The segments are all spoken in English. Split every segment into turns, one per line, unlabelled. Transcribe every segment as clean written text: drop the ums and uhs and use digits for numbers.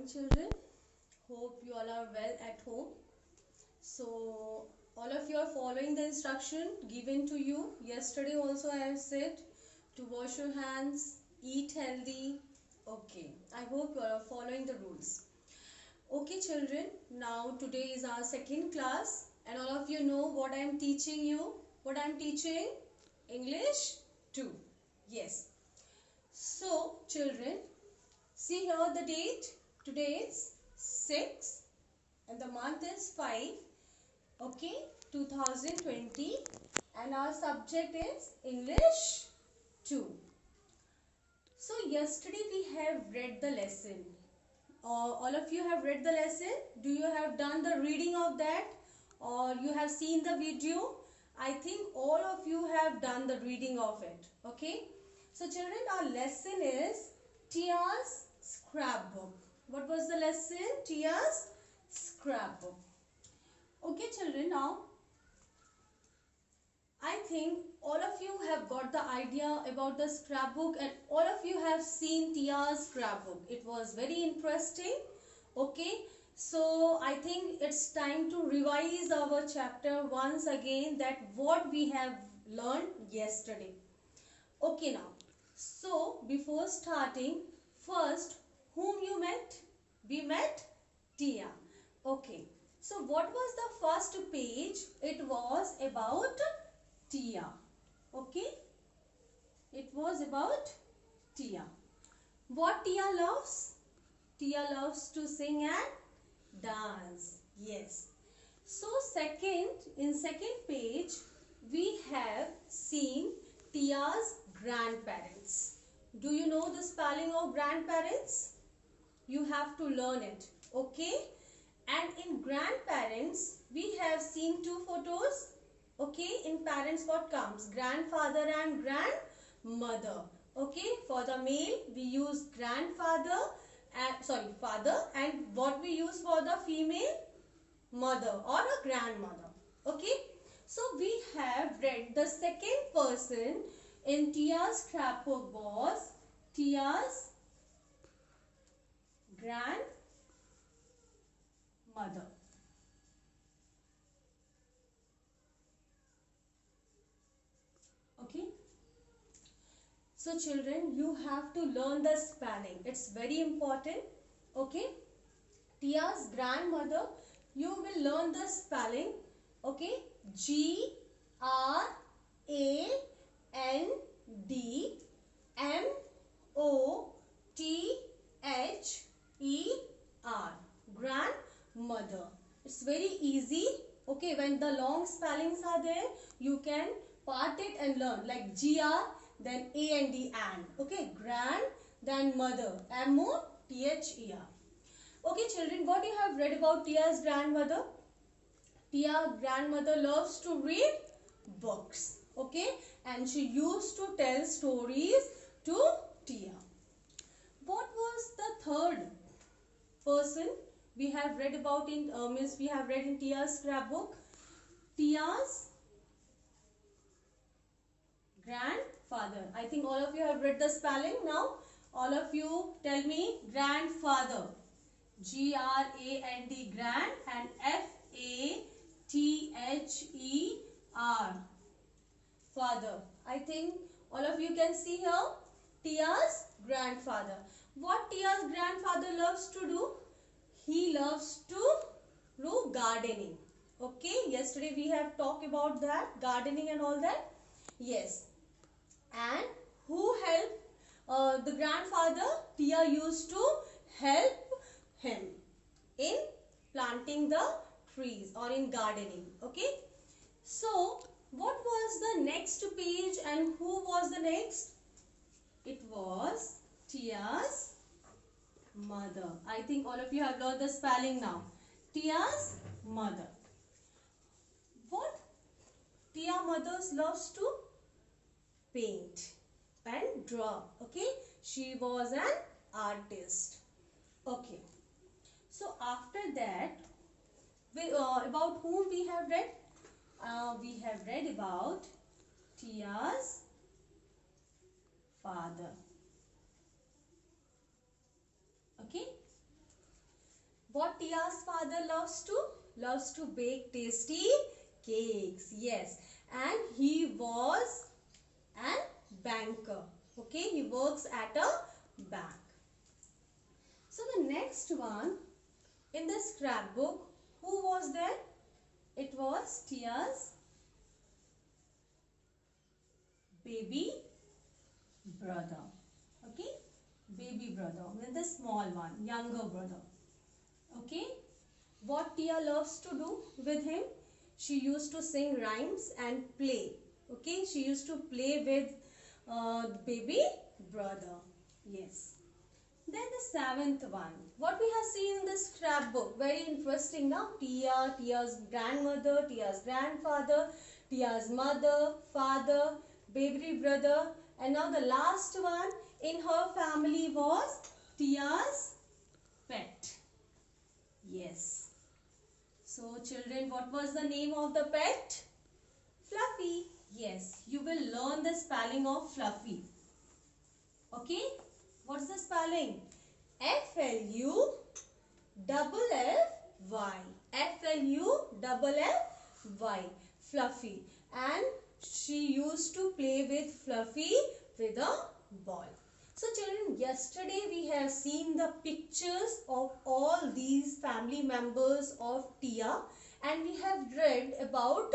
morning, children. Hope you all are well at home. So, all of you are following the instruction given to you. Yesterday also I have said to wash your hands, eat healthy. Okay, I hope you are following the rules. Okay, children, now today is our second class and all of you know what I am teaching you. What I am teaching? English 2. Yes. So, children, see here the date. Today is 6 and the month is 5. Okay, 2020 and our subject is English 2. So, yesterday we have read the lesson. All of you have read the lesson. Do you have done the reading of that or you have seen the video? I think all of you have done the reading of it. Okay. So children, our lesson is Tia's scrapbook. What was the lesson? Tia's scrapbook. Okay children, now I think all of you have got the idea about the scrapbook and all of you have seen Tia's scrapbook. It was very interesting. Okay, so I think it's time to revise our chapter once again, that what we have learned yesterday. Okay, now, so before starting, first, whom you met? We met Tia. Okay, so what was the first page? It was about Tia. Okay, it was about Tia. What Tia loves? Tia loves to sing and dance. Yes. So in second page we have seen Tia's grandparents. Do you know the spelling of grandparents? You have to learn it. Okay. And in grandparents we have seen two photos. Okay, in parents what comes? Grandfather and grandmother. Okay, for the male we use grandfather and father, and what we use for the female? Mother or a grandmother. Okay, so we have read the second person in Tia's scrapbook was Tia's grandmother. Okay, so children, you have to learn the spelling. It's very important. Okay, Tia's grandmother, you will learn the spelling. Okay, Grandmother. Grandmother. It's very easy. Okay, when the long spellings are there, you can part it and learn, like GR, then AND and. Okay, grand, then mother, MOTHER. Okay children, what you have read about Tia's grandmother? Tia's grandmother loves to read books. Okay, and she used to tell stories to Tia. What was the third person we have read about in we have read in Tia's scrapbook? Tia's grandfather. I think all of you have read the spelling. Now all of you tell me grandfather. GRAND, grand, and FATHER, father. I think all of you can see here Tia's grandfather. What Tia's grandfather loves to do? He loves to do gardening. Okay, yesterday we have talked about that, gardening and all that. Yes. And who helped the grandfather? Tia used to help him in planting the trees or in gardening. Okay, so what was the next page and who was the next? It was Tia's mother. I think all of you have learned the spelling now. Tia's mother. What Tia mothers loves to paint and draw. Okay, she was an artist. Okay, so after that, about whom we have read? We have read about Tia's father. Okay, What Tia's father loves to? Loves to bake tasty cakes. Yes. And he was an banker. Okay, he works at a bank. So the next one in the scrapbook, who was there? It was Tia's baby brother. Okay, baby brother, the small one, younger brother. Okay, what Tia loves to do with him? She used to sing rhymes and play. Okay, she used to play with the baby brother. Yes. Then the seventh one. What we have seen in this scrapbook? Very interesting now. Tia, Tia's grandmother, Tia's grandfather, Tia's mother, father, baby brother. And now the last one in her family was Tia's pet. Yes. So children, what was the name of the pet? Fluffy. Yes, you will learn the spelling of Fluffy. Okay, what's the spelling? F-L-U-F-F-Y. F-L-U-F-F-Y. Fluffy. And she used to play with Fluffy with a ball. So children, yesterday we have seen the pictures of all these family members of Tia, and we have read about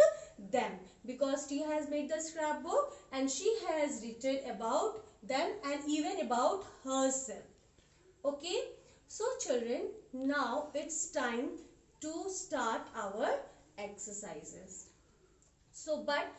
them because Tia has made the scrapbook and she has written about them and even about herself. Okay, so children, now it's time to start our exercises. So, but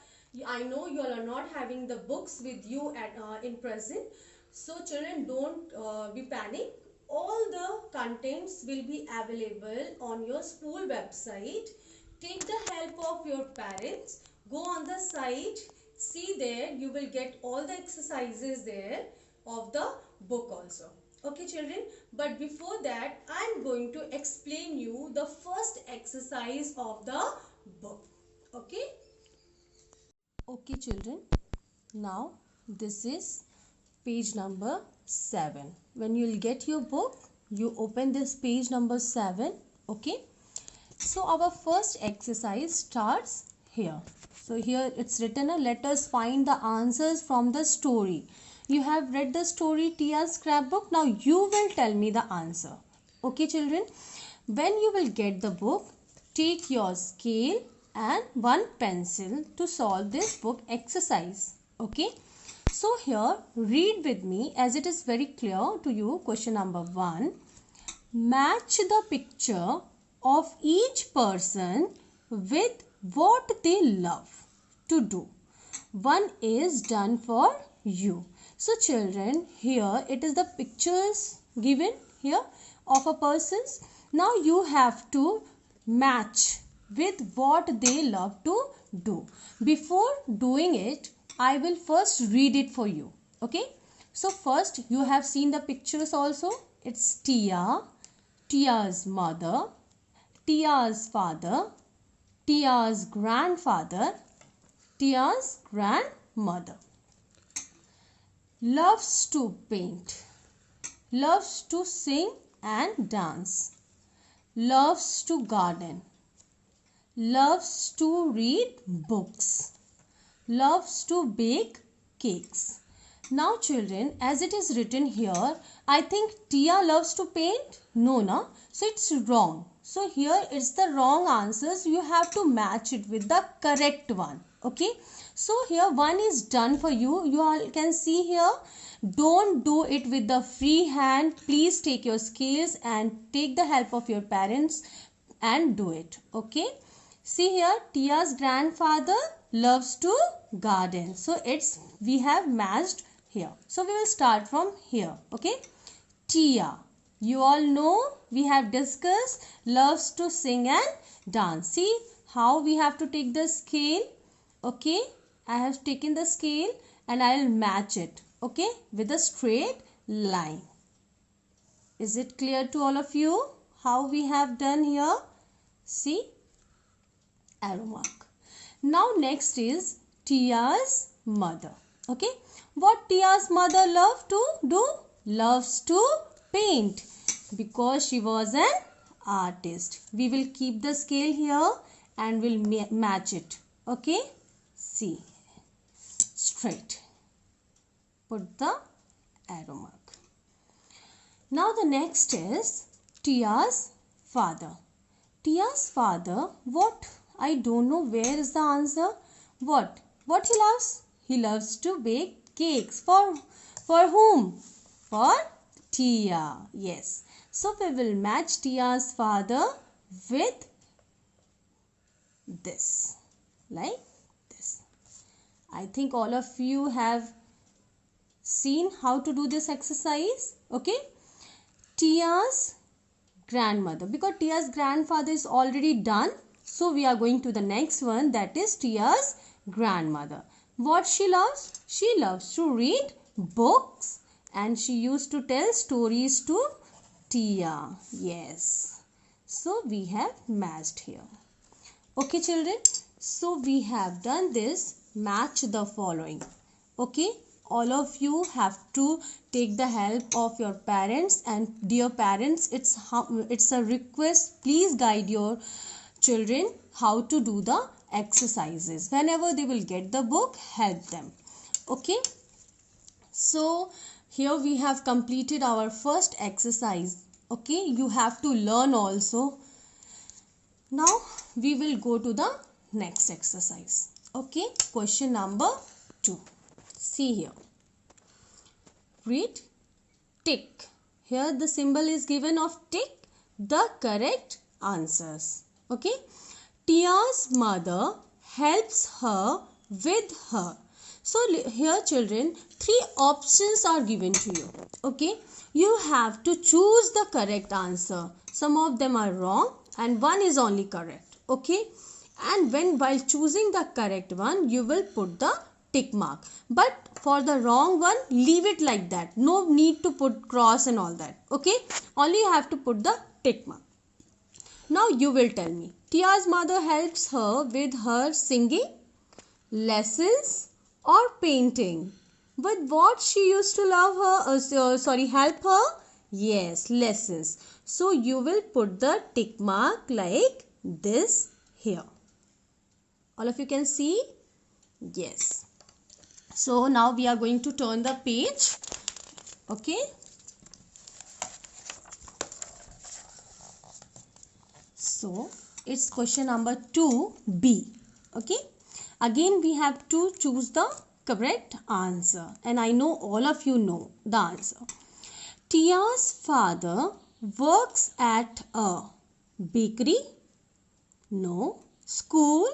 I know you all are not having the books with you at in present. So children, don't be panic. All the contents will be available on your school website. Take the help of your parents. Go on the site. See there, you will get all the exercises there of the book also. Okay children, but before that I am going to explain you the first exercise of the book. Okay. Okay children, now this is page number 7. When you will get your book, you open this page number 7. Okay. So our first exercise starts here. So here it's written, let us find the answers from the story. You have read the story Tia's scrapbook. Now you will tell me the answer. Okay children. When you will get the book, take your scale and one pencil to solve this book exercise. Okay. So here read with me as it is very clear to you. Question number 1. Match the picture of each person with what they love to do. One is done for you. So children, here it is the pictures given here of a person's. Now you have to match with what they love to do. Before doing it, I will first read it for you. Okay. So first you have seen the pictures also. It's Tia, Tia's mother, Tia's father, Tia's grandfather, Tia's grandmother. Loves to paint, loves to sing and dance, loves to garden, loves to read books, loves to bake cakes. Now children, as it is written here, I think Tia loves to paint. No, na? So it's wrong. So here it's the wrong answers. You have to match it with the correct one. Okay. So here one is done for you. You all can see here. Don't do it with the free hand. Please take your scales and take the help of your parents and do it. Okay. See here, Tia's grandfather loves to garden. So we have matched here. So we will start from here. Okay. Tia, you all know we have discussed, loves to sing and dance. See how we have to take the scale. Okay. I have taken the scale and I will match it. Okay. With a straight line. Is it clear to all of you how we have done here? See. Arrow mark. Now next is Tia's mother. Okay. What Tia's mother loves to do? Loves to paint because she was an artist. We will keep the scale here and we'll match it. Okay, see, straight, put the arrow mark. Now the next is Tia's father. Tia's father, what? I don't know where is the answer. What he loves? He loves to bake cakes. For whom? For Tia. Yes. So we will match Tia's father with this, like this. I think all of you have seen how to do this exercise. Okay. Tia's grandmother, because Tia's grandfather is already done, so we are going to the next one, that is Tia's grandmother. What she loves? She loves to read books and she used to tell stories to Tia. Yes, so we have matched here. Okay children, so we have done this, match the following. Okay, all of you have to take the help of your parents, and dear parents, it's a request, please guide your children how to do the exercises. Whenever they will get the book, help them. Okay, so here we have completed our first exercise. Okay, you have to learn also. Now we will go to the next exercise. Okay, question number 2. See here. Read tick. Here the symbol is given of tick, the correct answers. Okay. Tia's mother helps her with her. So here children, 3 options are given to you. Okay. You have to choose the correct answer. Some of them are wrong and one is only correct. Okay. And while choosing the correct one, you will put the tick mark. But for the wrong one, leave it like that. No need to put cross and all that. Okay. Only you have to put the tick mark. Now you will tell me. Tia's mother helps her with her singing, lessons or painting. With what she used to help her? Yes, lessons. So you will put the tick mark like this here. All of you can see? Yes. So now we are going to turn the page. Okay. So it's question number 2B. Okay. Again we have to choose the correct answer. And I know all of you know the answer. Tia's father works at a bakery? No. School?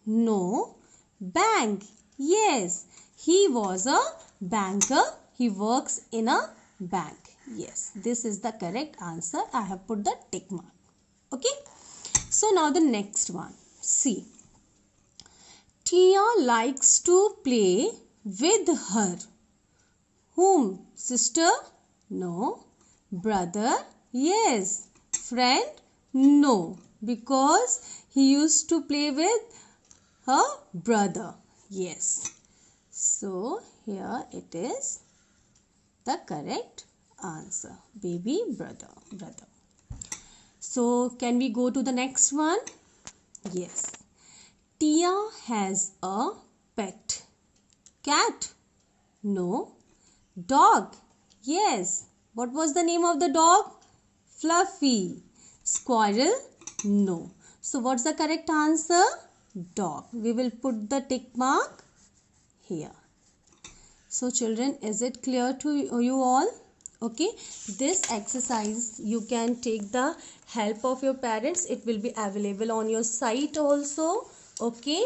No. Bank? Yes. He was a banker. He works in a bank. Yes. This is the correct answer. I have put the tick mark. Okay. So now the next one. See. Tia likes to play with her. Whom? Sister? No. Brother? Yes. Friend? No. Because he used to play with her brother. Yes. So here it is the correct answer. Baby brother. So can we go to the next one? Yes. Tia has a pet. Cat? No. Dog? Yes. What was the name of the dog? Fluffy. Squirrel? No. So what's the correct answer? Dog. We will put the tick mark here. So children, is it clear to you all? Okay. This exercise you can take the help of your parents. It will be available on your site also. Okay.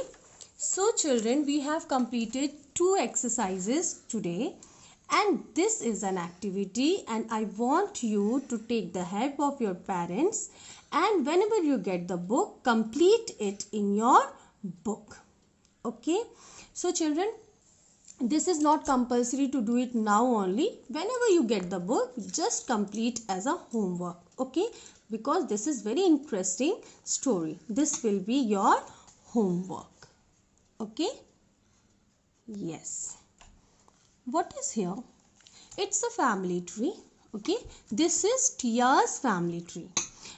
So children, we have completed 2 exercises today. And this is an activity and I want you to take the help of your parents, and whenever you get the book, complete it in your book. Okay. So children, this is not compulsory to do it now only. Whenever you get the book, just complete as a homework. Okay. Because this is very interesting story. This will be your homework. Okay. Yes. What is here? It's a family tree. Okay. This is Tia's family tree.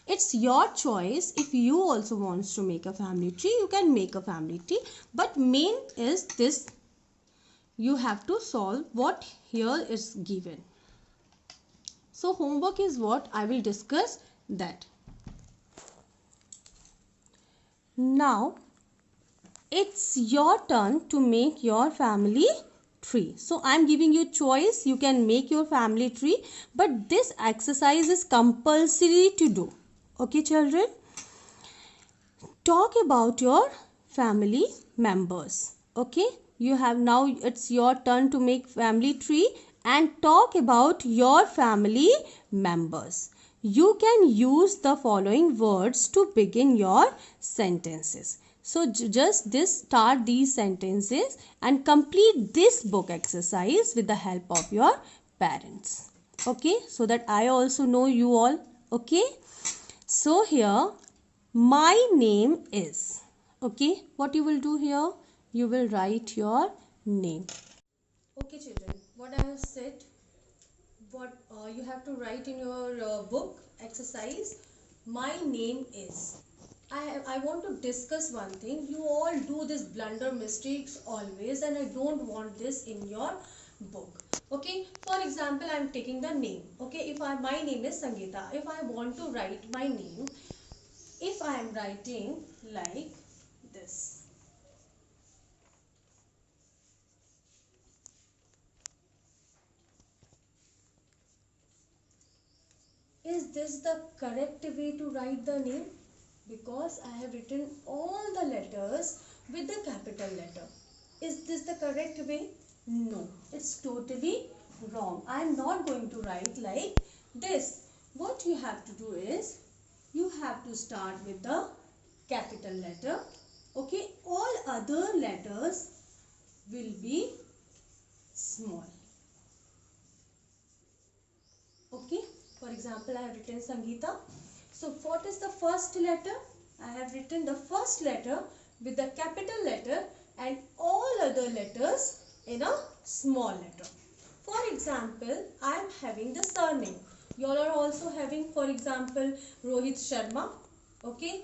It's your choice. If you also wants to make a family tree, you can make a family tree, but main is this, you have to solve what here is given. So homework is what I will discuss that. Now it's your turn to make your family tree. So I'm giving you choice. You can make your family tree, but this exercise is compulsory to do. Okay, children? Talk about your family members. Okay, you have now, it's your turn to make family tree and talk about your family members. You can use the following words to begin your sentences. So just this, start these sentences and complete this book exercise with the help of your parents. Okay, so that I also know you all. Okay, so here, my name is. Okay, what you will do here? You will write your name. Okay, children, what I have said, what you have to write in your book exercise. My name is. I want to discuss one thing. You all do this blunder mistakes always, and I don't want this in your book. Okay, for example, I am taking the name. Okay, if my name is Sangeeta. If I want to write my name, if I am writing like this. Is this the correct way to write the name? Because I have written all the letters with the capital letter. Is this the correct way? No, it's totally wrong. I am not going to write like this. What you have to do is, you have to start with the capital letter. Okay, all other letters will be small. Okay, for example, I have written Sangeeta. So what is the first letter? I have written the first letter with the capital letter and all other letters in a small letter. For example, I am having the surname. You all are also having, for example, Rohit Sharma. Okay,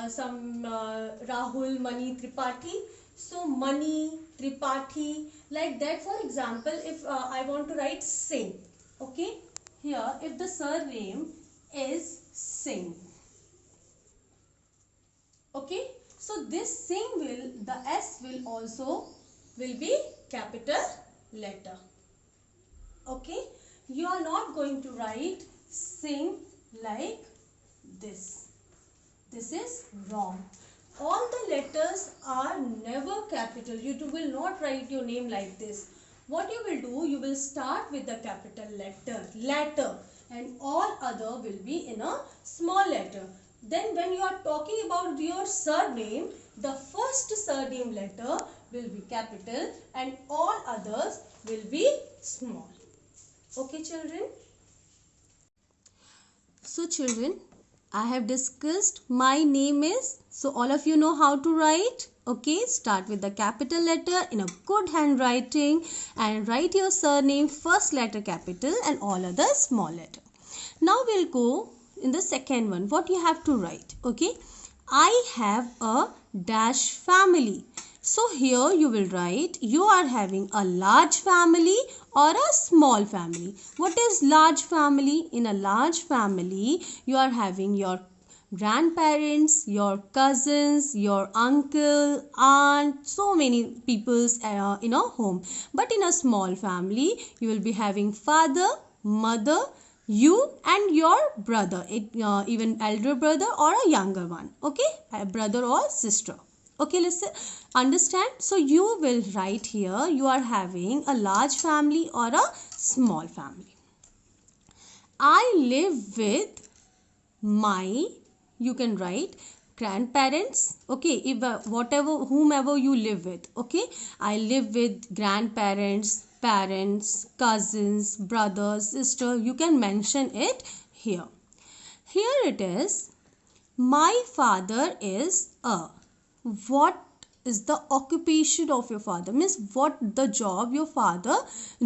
some Rahul Mani Tripathi. So Mani Tripathi, like that. For example, if I want to write Singh. Okay, here if the surname is Singh. Okay, so this Singh will, the S will also will be capital letter. Okay, you are not going to write Singh like this. This is wrong. All the letters are never capital. You will not write your name like this. What you will do, you will start with the capital letter, and all other will be in a small letter. Then when you are talking about your surname, the first surname letter will be capital and all others will be small. Okay, children? So children, I have discussed my name is. So all of you know how to write. Okay, start with the capital letter in a good handwriting and write your surname first letter capital and all others small letter. Now we'll go in the second one. What you have to write? Okay, I have a dash family. So here you will write, you are having a large family or a small family. What is large family? In a large family, you are having your grandparents, your cousins, your uncle, aunt, so many people's in a home. But in a small family, you will be having father, mother, you and your brother, even elder brother or a younger one. Okay, a brother or sister. Okay, listen, understand? So you will write here, you are having a large family or a small family. I live with my, you can write grandparents. Okay, if whomever you live with. Okay, I live with grandparents, parents, cousins, brothers, sister. You can mention it here. Here it is. My father is a. What is the occupation of your father? Means what the job your father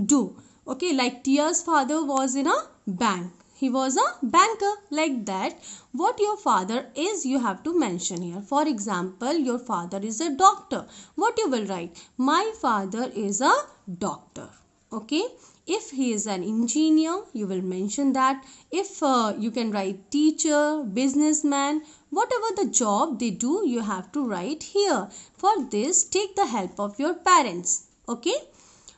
do. Okay, like Tia's father was in a bank. he was a banker, like that. What your father is, you have to mention here. For example, your father is a doctor. What you will write? My father is a doctor. Okay. If he is an engineer, you will mention that. If you can write teacher, businessman, whatever the job they do, you have to write here. For this, take the help of your parents. Okay.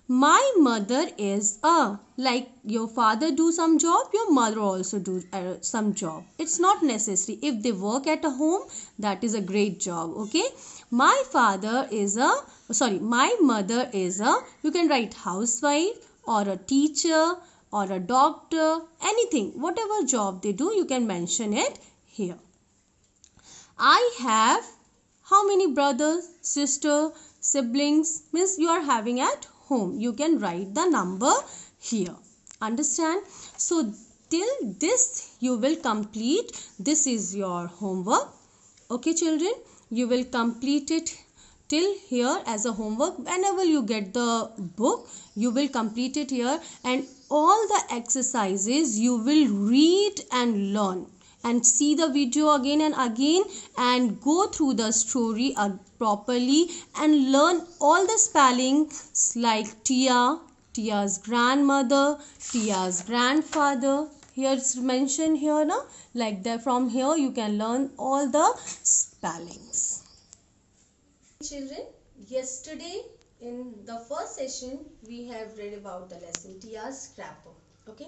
My mother is a, like your father do some job, your mother also do some job. It's not necessary. If they work at a home, that is a great job. Okay. My father is a, sorry, my mother is a, you can write housewife or a teacher or a doctor, anything, whatever job they do, you can mention it here. I have how many brothers, sister, siblings, means you are having at home. You can write the number here. Understand? So till this you will complete. This is your homework. Okay children, you will complete it till here as a homework. Whenever you get the book, you will complete it here, and all the exercises you will read and learn and see the video again and again and go through the story properly and learn all the spellings like Tia, Tia's grandmother, Tia's grandfather. Here it's mentioned here, na? Like that. From here you can learn all the spellings. Children, yesterday in the first session we have read about the lesson Tia's scrapbook. Okay.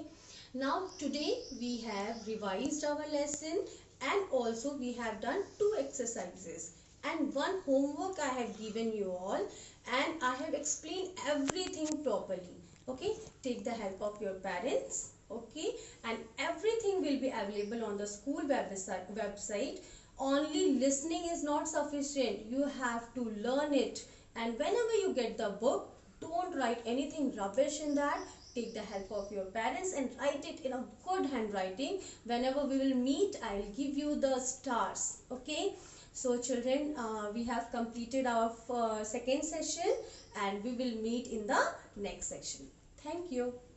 Now today we have revised our lesson, and also we have done 2 exercises and 1 homework I have given you all, and I have explained everything properly. Okay. Take the help of your parents. Okay. And everything will be available on the school website. Only listening is not sufficient. You have to learn it. And whenever you get the book, don't write anything rubbish in that. Take the help of your parents and write it in a good handwriting. Whenever we will meet, I will give you the stars. Okay. So children, we have completed our second session, and we will meet in the next section. Thank you.